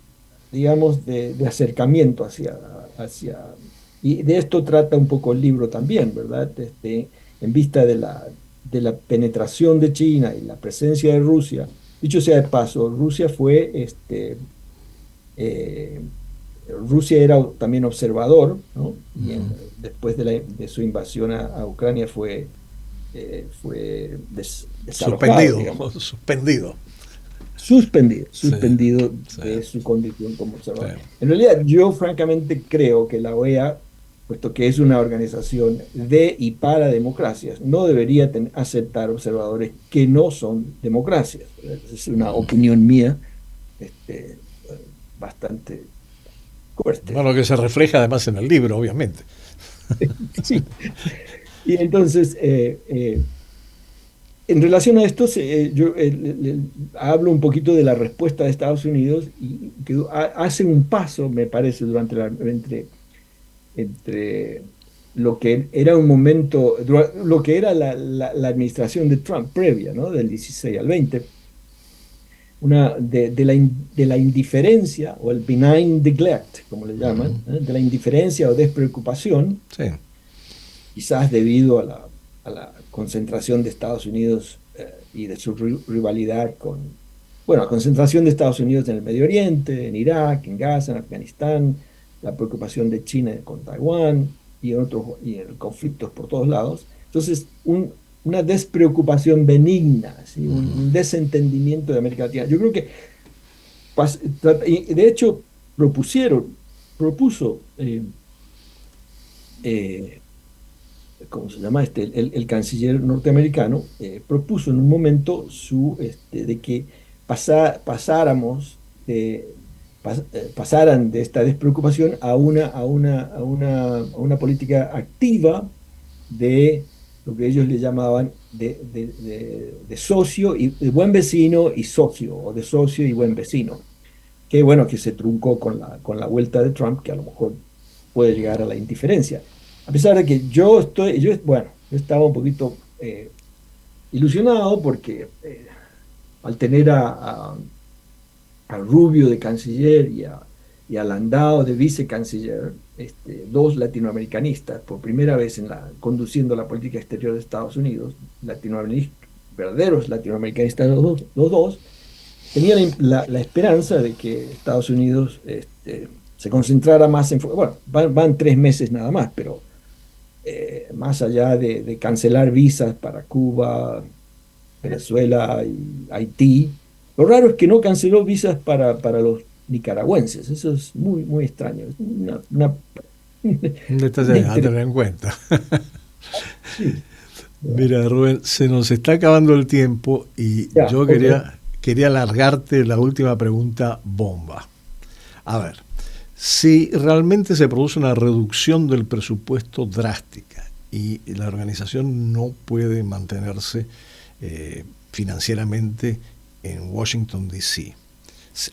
digamos, de acercamiento y de esto trata un poco el libro también, ¿verdad? En vista de la penetración de China y la presencia de Rusia. Dicho sea de paso, eh, Rusia era también observador, ¿no? Y después de su invasión a Ucrania fue desalojado, digamos. Suspendido. Suspendido Sí, de su condición como observador. sí. En realidad, yo francamente creo que la OEA, puesto que es una organización de y para democracias, no debería aceptar observadores que no son democracias. Es una opinión mía, este, bastante fuerte. Bueno, que se refleja además en el libro, obviamente. Sí. Y entonces, en relación a esto, yo hablo un poquito de la respuesta de Estados Unidos y que hace un paso, me parece, entre lo que era un momento, lo que era la administración de Trump previa, ¿no? Del 16 al 20, de la indiferencia o el benign neglect, como le llaman, de la indiferencia o despreocupación, Sí. quizás debido a la concentración de Estados Unidos y de su rivalidad bueno, la concentración de Estados Unidos en el Medio Oriente, en Irak, en Gaza, en Afganistán, la preocupación de China con Taiwán y en conflictos por todos lados. Entonces, una despreocupación benigna, ¿sí? Un desentendimiento de América Latina. Yo creo que, de hecho, propuso, ¿cómo se llama? El canciller norteamericano propuso en un momento de que pasáramos pasaran de esta despreocupación a una política activa de lo que ellos le llamaban de socio y de buen vecino y socio, o de socio y buen vecino, que bueno, que se truncó con la vuelta de Trump, que a lo mejor puede llegar a la indiferencia. A pesar de que yo estaba un poquito ilusionado porque al tener a Rubio de canciller y a Landau de vicecanciller, dos latinoamericanistas, por primera vez conduciendo la política exterior de Estados Unidos, verdaderos latinoamericanistas los dos, tenía la esperanza de que Estados Unidos se concentrara más en... Bueno, van 3 meses nada más, pero más allá de cancelar visas para Cuba, Venezuela y Haití, lo raro es que no canceló visas para los nicaragüenses. Eso es muy, muy extraño. Es Un detalle a tener en cuenta. Sí. Mira, Rubén, se nos está acabando el tiempo y yo quería alargarte la última pregunta bomba. A ver, si realmente se produce una reducción del presupuesto drástica y la organización no puede mantenerse financieramente en Washington, D.C.,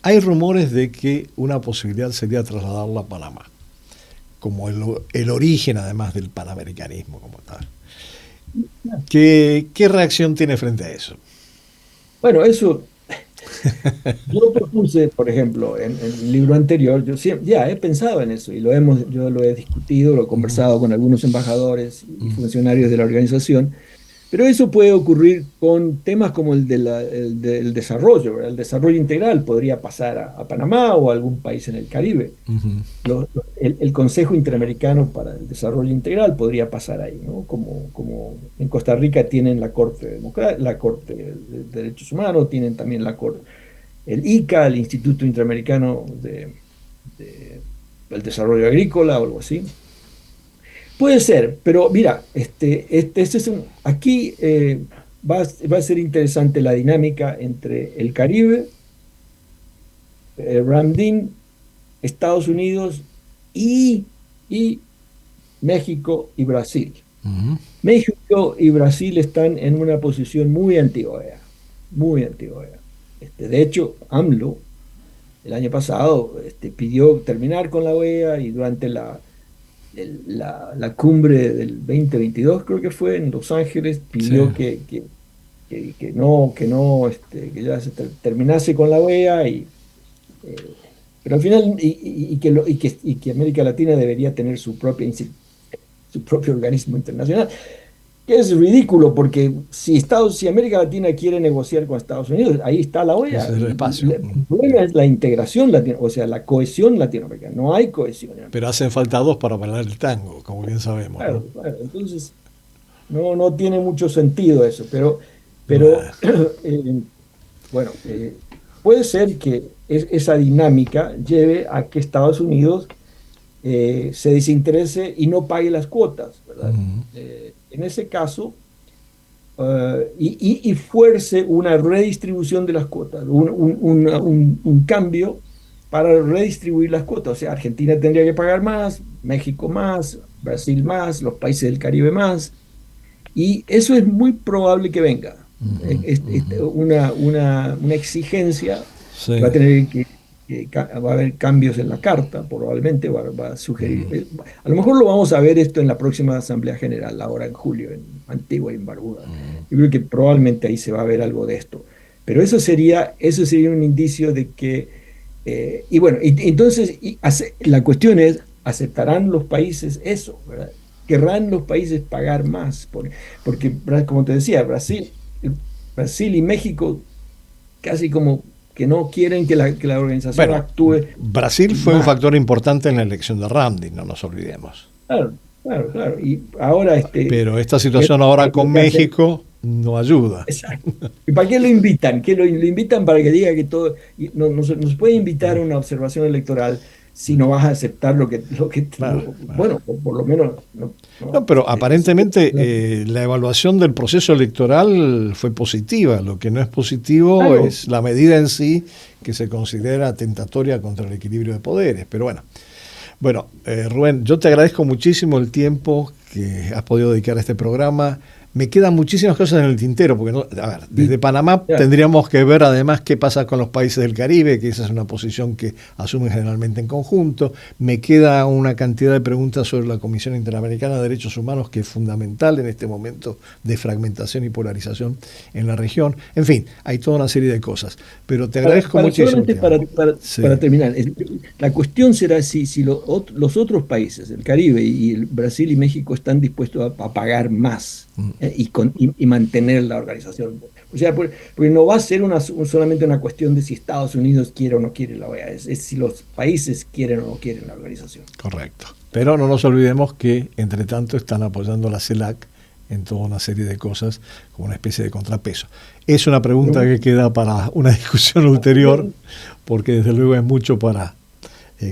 hay rumores de que una posibilidad sería trasladarla a Panamá, como el origen además del panamericanismo como tal. ¿Qué reacción tiene frente a eso? Bueno, eso yo propuse, por ejemplo, en el libro anterior, ya he pensado en eso y yo lo he discutido, lo he conversado con algunos embajadores y funcionarios de la organización, pero eso puede ocurrir con temas como el del desarrollo, ¿verdad? El desarrollo integral podría pasar a Panamá o a algún país en el Caribe. El Consejo Interamericano para el Desarrollo Integral podría pasar ahí, ¿no? Como en Costa Rica tienen la Corte de Derechos Humanos, tienen también el ICA, el Instituto Interamericano del Desarrollo Agrícola o algo así. Puede ser, pero mira, aquí va a ser interesante la dinámica entre el Caribe, Ramdin, Estados Unidos y México y Brasil. México y Brasil están en una posición muy anti-OEA, muy anti-OEA. De hecho, AMLO el año pasado pidió terminar con la OEA y durante la cumbre del 2022, creo que fue, en Los Ángeles, pidió que ya se terminase con la OEA, pero al final, y que América Latina debería tener su propio organismo internacional, que es ridículo, porque si América Latina quiere negociar con Estados Unidos, ahí está la OEA. El problema es la integración o sea, la cohesión latinoamericana. No hay cohesión. Pero hacen falta dos para bailar el tango, como bien sabemos. Claro, ¿no? Claro. Entonces, no tiene mucho sentido eso, pero bueno, puede ser que esa dinámica lleve a que Estados Unidos se desinterese y no pague las cuotas, ¿verdad? En ese caso, y fuerce una redistribución de las cuotas, un cambio para redistribuir las cuotas. O sea, Argentina tendría que pagar más, México más, Brasil más, los países del Caribe más, y eso es muy probable que venga. Una exigencia, sí. Va a haber cambios en la carta, probablemente va a sugerir. A lo mejor lo vamos a ver esto en la próxima Asamblea General, ahora en julio, en Antigua y en Barbuda. Yo creo que probablemente ahí se va a ver algo de esto. Pero eso sería un indicio de que, y bueno, entonces la cuestión es, ¿aceptarán los países eso, ¿verdad? ¿Querrán los países pagar más? Porque, como te decía, Brasil y México casi como que no quieren que la organización Bueno, actúe Brasil fue un más. factor importante en la elección de Ramdi, no nos olvidemos. Claro, claro, claro. Y ahora, Pero esta situación ahora con lo que hace, México no ayuda. exacto. ¿Y para qué lo invitan? Lo invitan para que diga que todo, y no se puede invitar a una observación electoral si no vas a aceptar Claro, claro. bueno, por lo menos, No, pero aparentemente claro, la evaluación del proceso electoral fue positiva. Lo que no es positivo claro. es la medida en sí, que se considera atentatoria contra el equilibrio de poderes. Pero bueno, Rubén, yo te agradezco muchísimo el tiempo que has podido dedicar a este programa. Me quedan muchísimas cosas en el tintero, porque a ver, desde Panamá Ya, tendríamos que ver además qué pasa con los países del Caribe, que esa es una posición que asumen generalmente en conjunto. Me queda una cantidad de preguntas sobre la Comisión Interamericana de Derechos Humanos, que es fundamental en este momento de fragmentación y polarización en la región. En fin, hay toda una serie de cosas. Pero te agradezco muchísimo el solamente tiempo. Sí, para terminar, la cuestión será si los otros países, el Caribe y el Brasil y México, están dispuestos a pagar más y mantener la organización. O sea, porque no va a ser solamente una cuestión de si Estados Unidos quiere o no quiere la OEA, es si los países quieren o no quieren la organización. correcto. Pero no nos olvidemos que, entre tanto, están apoyando la CELAC en toda una serie de cosas como una especie de contrapeso. Es una pregunta que queda para una discusión ulterior, porque desde luego hay mucho para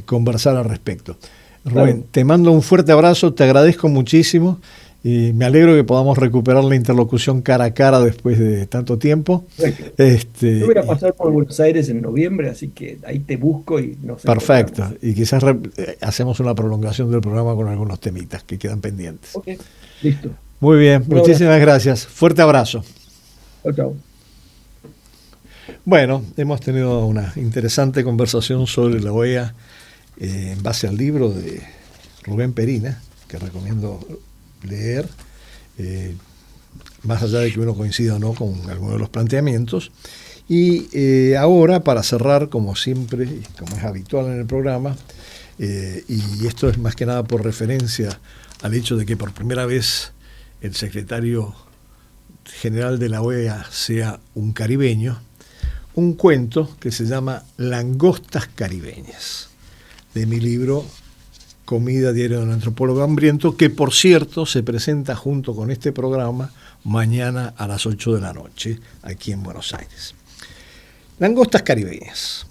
conversar al respecto. Rubén, Claro. te mando un fuerte abrazo, te agradezco muchísimo y me alegro que podamos recuperar la interlocución cara a cara después de tanto tiempo. Yo voy a pasar por Buenos Aires en noviembre, así que ahí te busco y nos Perfecto, encontramos. y quizás hacemos una prolongación del programa con algunos temitas que quedan pendientes. Ok, listo. Muy bien, Un abrazo. muchísimas gracias. Fuerte abrazo. Chao, chao. Bueno, hemos tenido una interesante conversación sobre la OEA en base al libro de Rubén Perina, que recomiendo leer, más allá de que uno coincida o no con algunos de los planteamientos. Y ahora, para cerrar, como siempre, y como es habitual en el programa, y esto es más que nada por referencia al hecho de que por primera vez el secretario general de la OEA sea un caribeño, un cuento que se llama Langostas caribeñas, de mi libro Comida, diario de un antropólogo hambriento, que por cierto se presenta junto con este programa mañana a las 8 de la noche aquí en Buenos Aires. Langostas caribeñas.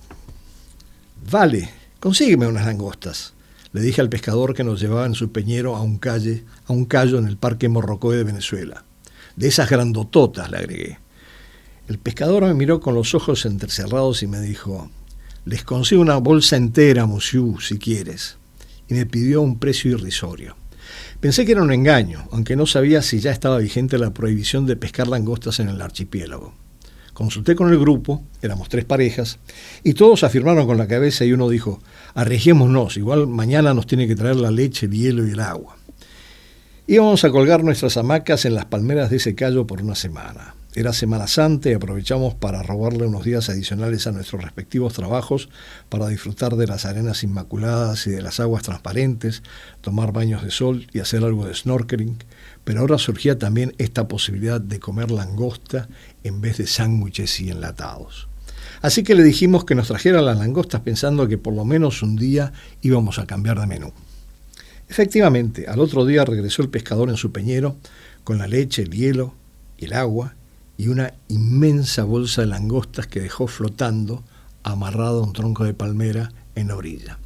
Vale, consígueme unas langostas, le dije al pescador que nos llevaba en su peñero a un callo en el Parque Morrocoy de Venezuela. De esas grandototas, le agregué. El pescador me miró con los ojos entrecerrados y me dijo: les consigo una bolsa entera, monsieur, si quieres. Y me pidió un precio irrisorio. Pensé que era un engaño, aunque no sabía si ya estaba vigente la prohibición de pescar langostas en el archipiélago. Consulté con el grupo, éramos 3 parejas, y todos afirmaron con la cabeza y uno dijo: arriesguémonos, igual mañana nos tiene que traer la leche, el hielo y el agua. Íbamos a colgar nuestras hamacas en las palmeras de ese callo por una semana. Era Semana Santa y aprovechamos para robarle unos días adicionales a nuestros respectivos trabajos para disfrutar de las arenas inmaculadas y de las aguas transparentes, tomar baños de sol y hacer algo de snorkeling, pero ahora surgía también esta posibilidad de comer langosta en vez de sándwiches y enlatados. Así que le dijimos que nos trajera las langostas pensando que por lo menos un día íbamos a cambiar de menú. Efectivamente, al otro día regresó el pescador en su peñero con la leche, el hielo, el agua y una inmensa bolsa de langostas que dejó flotando, amarrado a un tronco de palmera en la orilla.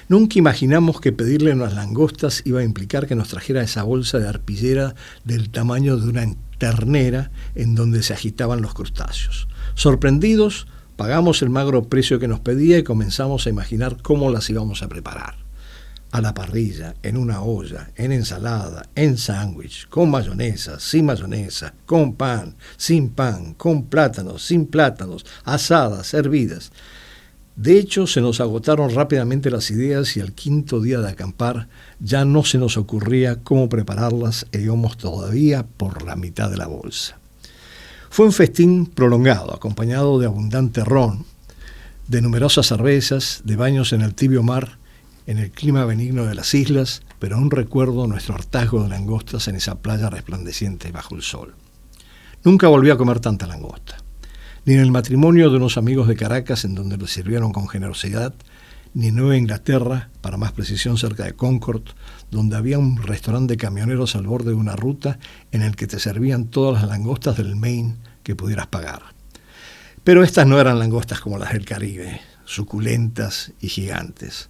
Nunca imaginamos que pedirle unas langostas iba a implicar que nos trajera esa bolsa de arpillera del tamaño de una ternera en donde se agitaban los crustáceos. Sorprendidos, pagamos el magro precio que nos pedía y comenzamos a imaginar cómo las íbamos a preparar. A la parrilla, en una olla, en ensalada, en sándwich, con mayonesa, sin mayonesa, con pan, con plátanos, sin plátanos, asadas, hervidas. De hecho, se nos agotaron rápidamente las ideas y al 5.º día de acampar ya no se nos ocurría cómo prepararlas e íbamos todavía por la mitad de la bolsa. Fue un festín prolongado, acompañado de abundante ron, de numerosas cervezas, de baños en el tibio mar, en el clima benigno de las islas, pero aún recuerdo nuestro hartazgo de langostas en esa playa resplandeciente bajo el sol. Nunca volví a comer tanta langosta, ni en el matrimonio de unos amigos de Caracas, en donde lo sirvieron con generosidad, ni en Nueva Inglaterra, para más precisión cerca de Concord, donde había un restaurante de camioneros al borde de una ruta en el que te servían todas las langostas del Maine que pudieras pagar. Pero estas no eran langostas como las del Caribe, suculentas y gigantes.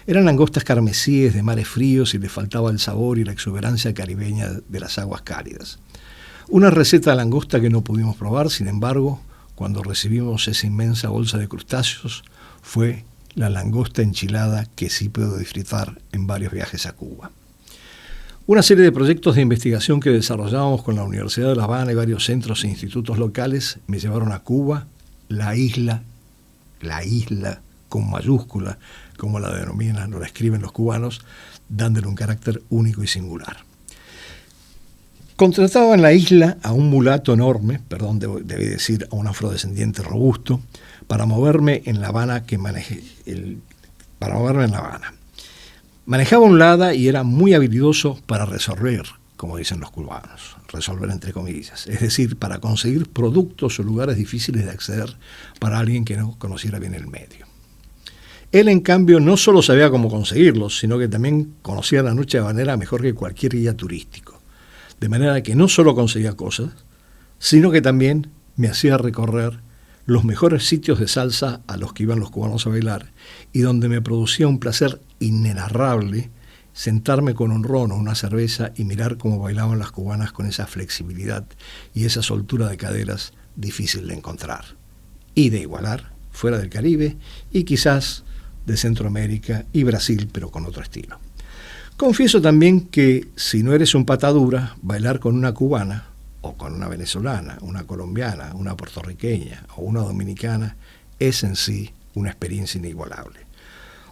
Eran langostas carmesíes de mares fríos y les faltaba el sabor y la exuberancia caribeña de las aguas cálidas. Una receta de langosta que no pudimos probar, sin embargo, cuando recibimos esa inmensa bolsa de crustáceos, fue la langosta enchilada que sí puedo disfrutar en varios viajes a Cuba. Una serie de proyectos de investigación que desarrollábamos con la Universidad de La Habana y varios centros e institutos locales me llevaron a Cuba, la isla con mayúscula, como la denominan o la escriben los cubanos, dándole un carácter único y singular. Contrataba en la isla a un mulato enorme, debí decir a un afrodescendiente robusto, para moverme en La Habana Manejaba un Lada y era muy habilidoso para resolver, como dicen los cubanos, resolver entre comillas, es decir, para conseguir productos o lugares difíciles de acceder para alguien que no conociera bien el medio. Él, en cambio, no solo sabía cómo conseguirlos, sino que también conocía la noche habanera mejor que cualquier guía turístico. De manera que no solo conseguía cosas, sino que también me hacía recorrer los mejores sitios de salsa a los que iban los cubanos a bailar y donde me producía un placer inenarrable sentarme con un ron o una cerveza y mirar cómo bailaban las cubanas con esa flexibilidad y esa soltura de caderas difícil de encontrar y de igualar fuera del Caribe y quizás de Centroamérica y Brasil, pero con otro estilo. Confieso también que si no eres un patadura, bailar con una cubana o con una venezolana, una colombiana, una puertorriqueña o una dominicana es en sí una experiencia inigualable.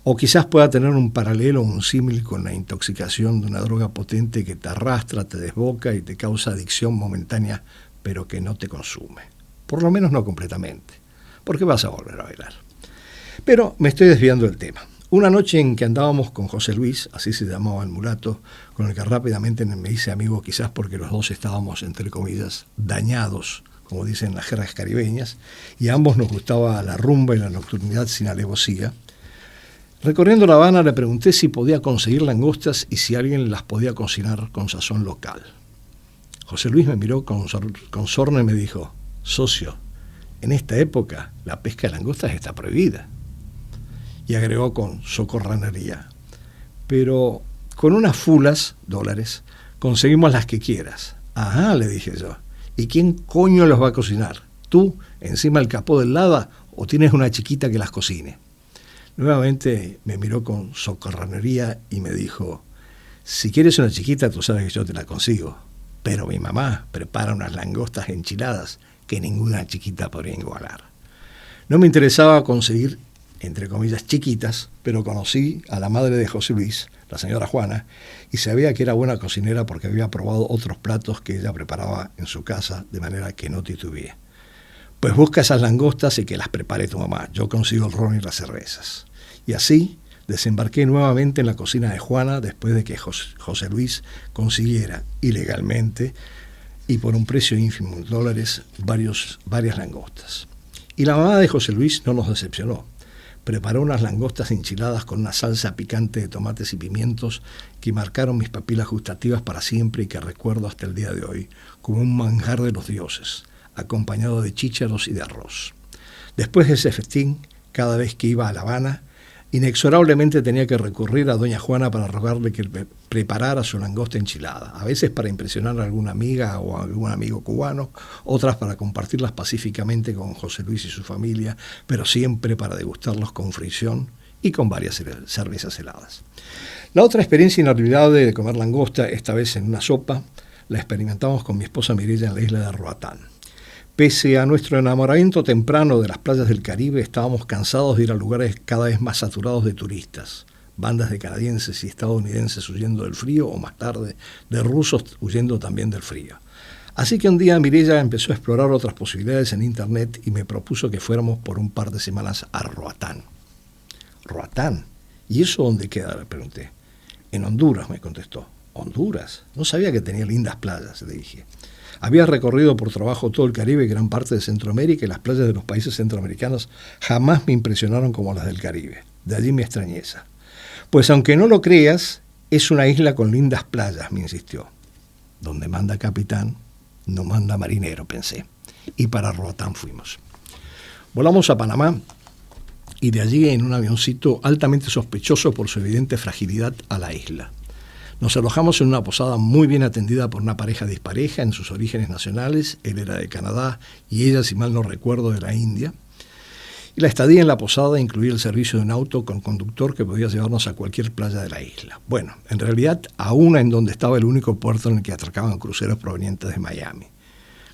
O quizás pueda tener un paralelo o un símil con la intoxicación de una droga potente que te arrastra, te desboca y te causa adicción momentánea, pero que no te consume. Por lo menos no completamente, porque vas a volver a bailar. Pero me estoy desviando del tema. Una noche en que andábamos con José Luis, así se llamaba el mulato, con el que rápidamente me hice amigo, quizás porque los dos estábamos, entre comillas, dañados, como dicen las jergas caribeñas, y a ambos nos gustaba la rumba y la nocturnidad sin alevosía. Recorriendo La Habana le pregunté si podía conseguir langostas y si alguien las podía cocinar con sazón local. José Luis me miró con sorna y me dijo: socio, en esta época la pesca de langostas está prohibida. Y agregó con socorranería: pero con unas fulas, $, conseguimos las que quieras. Ajá, le dije yo. ¿Y quién coño los va a cocinar? ¿Tú, encima del capó del Lada, o tienes una chiquita que las cocine? Nuevamente me miró con socorranería y me dijo: si quieres una chiquita, tú sabes que yo te la consigo. Pero mi mamá prepara unas langostas enchiladas que ninguna chiquita podría igualar. No me interesaba conseguir, entre comillas, chiquitas, pero conocí a la madre de José Luis, la señora Juana, y sabía que era buena cocinera porque había probado otros platos que ella preparaba en su casa, de manera que no titubeé. Pues busca esas langostas y que las prepare tu mamá. Yo consigo el ron y las cervezas. Y así desembarqué nuevamente en la cocina de Juana después de que José Luis consiguiera ilegalmente y por un precio ínfimo de $, varias langostas. Y la mamá de José Luis no nos decepcionó. Preparó unas langostas enchiladas con una salsa picante de tomates y pimientos que marcaron mis papilas gustativas para siempre y que recuerdo hasta el día de hoy como un manjar de los dioses, acompañado de chícharos y de arroz. Después de ese festín, cada vez que iba a La Habana, inexorablemente tenía que recurrir a doña Juana para rogarle que preparara su langosta enchilada, a veces para impresionar a alguna amiga o a algún amigo cubano, otras para compartirlas pacíficamente con José Luis y su familia, pero siempre para degustarlos con fricción y con varias cervezas heladas. La otra experiencia inolvidable de comer langosta, esta vez en una sopa, la experimentamos con mi esposa Mireya en la isla de Roatán. Pese a nuestro enamoramiento temprano de las playas del Caribe, estábamos cansados de ir a lugares cada vez más saturados de turistas, bandas de canadienses y estadounidenses huyendo del frío, o más tarde, de rusos huyendo también del frío. Así que un día Mireya empezó a explorar otras posibilidades en internet y me propuso que fuéramos por un par de semanas a Roatán. ¿Roatán? ¿Y eso dónde queda?, le pregunté. En Honduras, me contestó. ¿Honduras? No sabía que tenía lindas playas, le dije. Había recorrido por trabajo todo el Caribe y gran parte de Centroamérica, y las playas de los países centroamericanos jamás me impresionaron como las del Caribe. De allí mi extrañeza. Pues aunque no lo creas, es una isla con lindas playas, me insistió. Donde manda capitán, no manda marinero, pensé. Y para Roatán fuimos. Volamos a Panamá y de allí en un avioncito altamente sospechoso por su evidente fragilidad a la isla. Nos alojamos en una posada muy bien atendida por una pareja dispareja en sus orígenes nacionales. Él era de Canadá y ella, si mal no recuerdo, de la India. Y la estadía en la posada incluía el servicio de un auto con conductor que podía llevarnos a cualquier playa de la isla. Bueno, en realidad a una en donde estaba el único puerto en el que atracaban cruceros provenientes de Miami.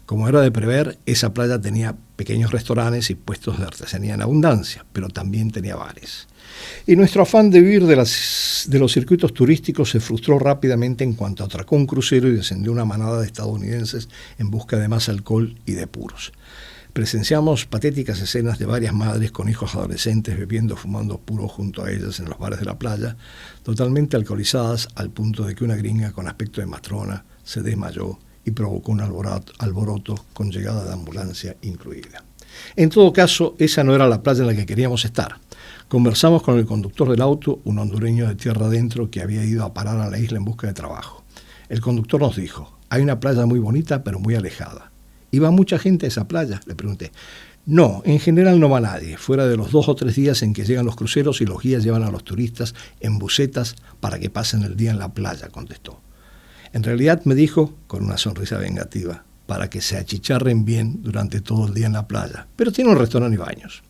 Como era de prever, esa playa tenía pequeños restaurantes y puestos de artesanía en abundancia, pero también tenía bares. Y nuestro afán de huir de los circuitos turísticos se frustró rápidamente en cuanto atracó un crucero y descendió una manada de estadounidenses en busca de más alcohol y de puros. Presenciamos patéticas escenas de varias madres con hijos adolescentes bebiendo, fumando puros junto a ellas en los bares de la playa, totalmente alcoholizadas al punto de que una gringa con aspecto de matrona se desmayó y provocó un alboroto con llegada de ambulancia incluida. En todo caso, esa no era la playa en la que queríamos estar. Conversamos con el conductor del auto, un hondureño de tierra adentro que había ido a parar a la isla en busca de trabajo. El conductor nos dijo: hay una playa muy bonita pero muy alejada. ¿Iba mucha gente a esa playa?, le pregunté. No, en general no va nadie, fuera de los 2 o 3 días en que llegan los cruceros y los guías llevan a los turistas en busetas para que pasen el día en la playa, contestó. En realidad, me dijo, con una sonrisa vengativa, para que se achicharren bien durante todo el día en la playa, pero tiene un restaurante y baños.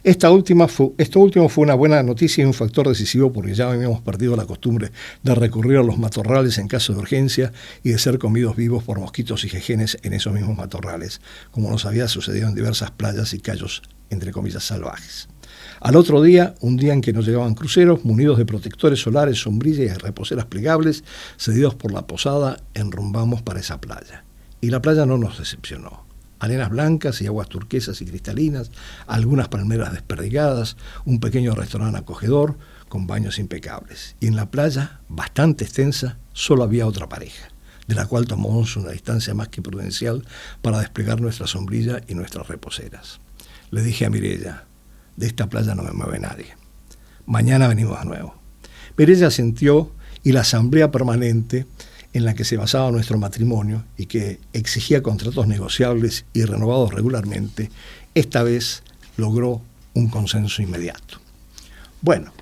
Esto último fue una buena noticia y un factor decisivo porque ya habíamos perdido la costumbre de recurrir a los matorrales en caso de urgencia y de ser comidos vivos por mosquitos y jejenes en esos mismos matorrales, como nos había sucedido en diversas playas y cayos, entre comillas, salvajes. Al otro día, un día en que nos llegaban cruceros munidos de protectores solares, sombrillas y reposeras plegables, cedidos por la posada, enrumbamos para esa playa. Y la playa no nos decepcionó. Arenas blancas y aguas turquesas y cristalinas, algunas palmeras desperdigadas, un pequeño restaurante acogedor con baños impecables. Y en la playa, bastante extensa, solo había otra pareja, de la cual tomamos una distancia más que prudencial para desplegar nuestra sombrilla y nuestras reposeras. Le dije a Mireya: de esta playa no me mueve nadie. Mañana venimos de nuevo. Mireya asintió y la asamblea permanente en la que se basaba nuestro matrimonio y que exigía contratos negociables y renovados regularmente, esta vez logró un consenso inmediato. Bueno,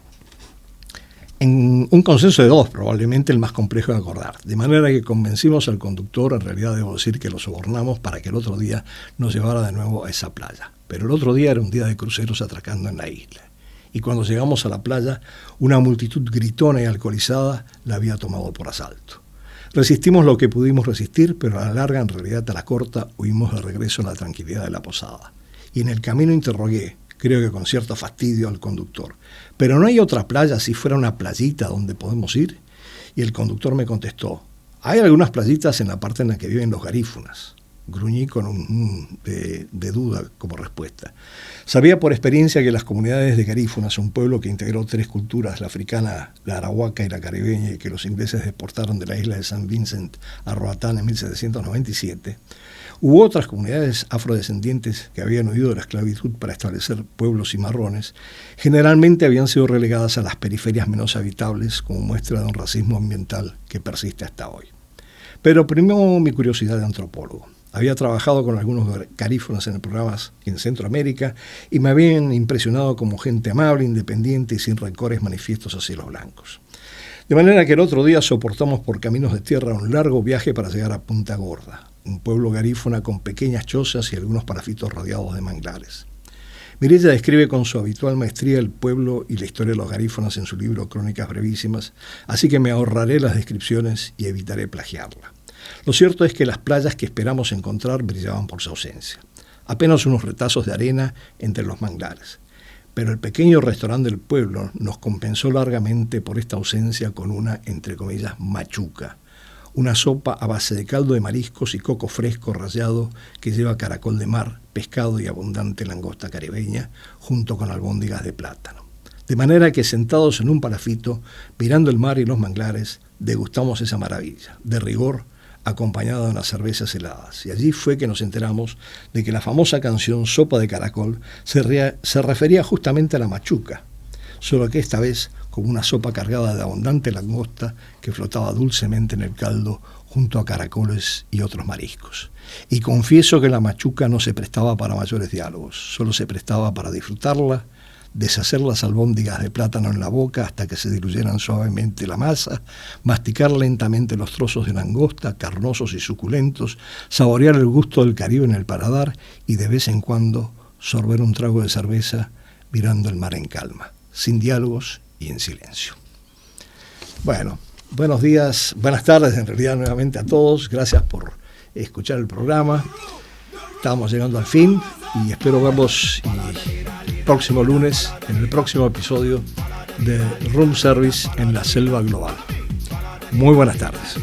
en un consenso de 2, probablemente el más complejo de acordar, de manera que convencimos al conductor, en realidad debo decir que lo sobornamos para que el otro día nos llevara de nuevo a esa playa. Pero el otro día era un día de cruceros atracando en la isla. Y cuando llegamos a la playa, una multitud gritona y alcoholizada la había tomado por asalto. Resistimos lo que pudimos resistir, pero a la larga, en realidad a la corta, huimos de regreso a la tranquilidad de la posada. Y en el camino interrogué, creo que con cierto fastidio, al conductor: ¿pero no hay otra playa, si fuera una playita, donde podemos ir? Y el conductor me contestó: hay algunas playitas en la parte en la que viven los garífunas. Gruñí con un de duda como respuesta. Sabía por experiencia que las comunidades de garífunas, un pueblo que integró 3 culturas, la africana, la arahuaca y la caribeña, y que los ingleses deportaron de la isla de San Vincent a Roatán en 1797, hubo otras comunidades afrodescendientes que habían huido de la esclavitud para establecer pueblos cimarrones, generalmente habían sido relegadas a las periferias menos habitables como muestra de un racismo ambiental que persiste hasta hoy. Pero primó mi curiosidad de antropólogo. Había trabajado con algunos garífunas en programas en Centroamérica y me habían impresionado como gente amable, independiente y sin rencores manifiestos hacia los blancos. De manera que el otro día soportamos por caminos de tierra un largo viaje para llegar a Punta Gorda, un pueblo garífuna con pequeñas chozas y algunos palafitos rodeados de manglares. Mireya describe con su habitual maestría el pueblo y la historia de los garífunas en su libro Crónicas Brevísimas, así que me ahorraré las descripciones y evitaré plagiarla. Lo cierto es que las playas que esperamos encontrar brillaban por su ausencia. Apenas unos retazos de arena entre los manglares. Pero el pequeño restaurante del pueblo nos compensó largamente por esta ausencia con una, entre comillas, machuca. una sopa a base de caldo de mariscos y coco fresco rallado que lleva caracol de mar, pescado y abundante langosta caribeña, junto con albóndigas de plátano. De manera que sentados en un palafito, mirando el mar y los manglares, degustamos esa maravilla, de rigor, acompañada de unas cervezas heladas. Y allí fue que nos enteramos de que la famosa canción Sopa de Caracol se refería justamente a la machuca, solo que esta vez como una sopa cargada de abundante langosta que flotaba dulcemente en el caldo junto a caracoles y otros mariscos. Y confieso que la machuca no se prestaba para mayores diálogos, solo se prestaba para disfrutarla, deshacer las albóndigas de plátano en la boca hasta que se diluyeran suavemente la masa, masticar lentamente los trozos de langosta, carnosos y suculentos, saborear el gusto del Caribe en el paladar y de vez en cuando sorber un trago de cerveza mirando el mar en calma, sin diálogos y en silencio. Bueno, buenos días, buenas tardes en realidad nuevamente a todos, gracias por escuchar el programa. Estamos llegando al fin y espero verlos el próximo lunes en el próximo episodio de Room Service en la Selva Global. Muy buenas tardes.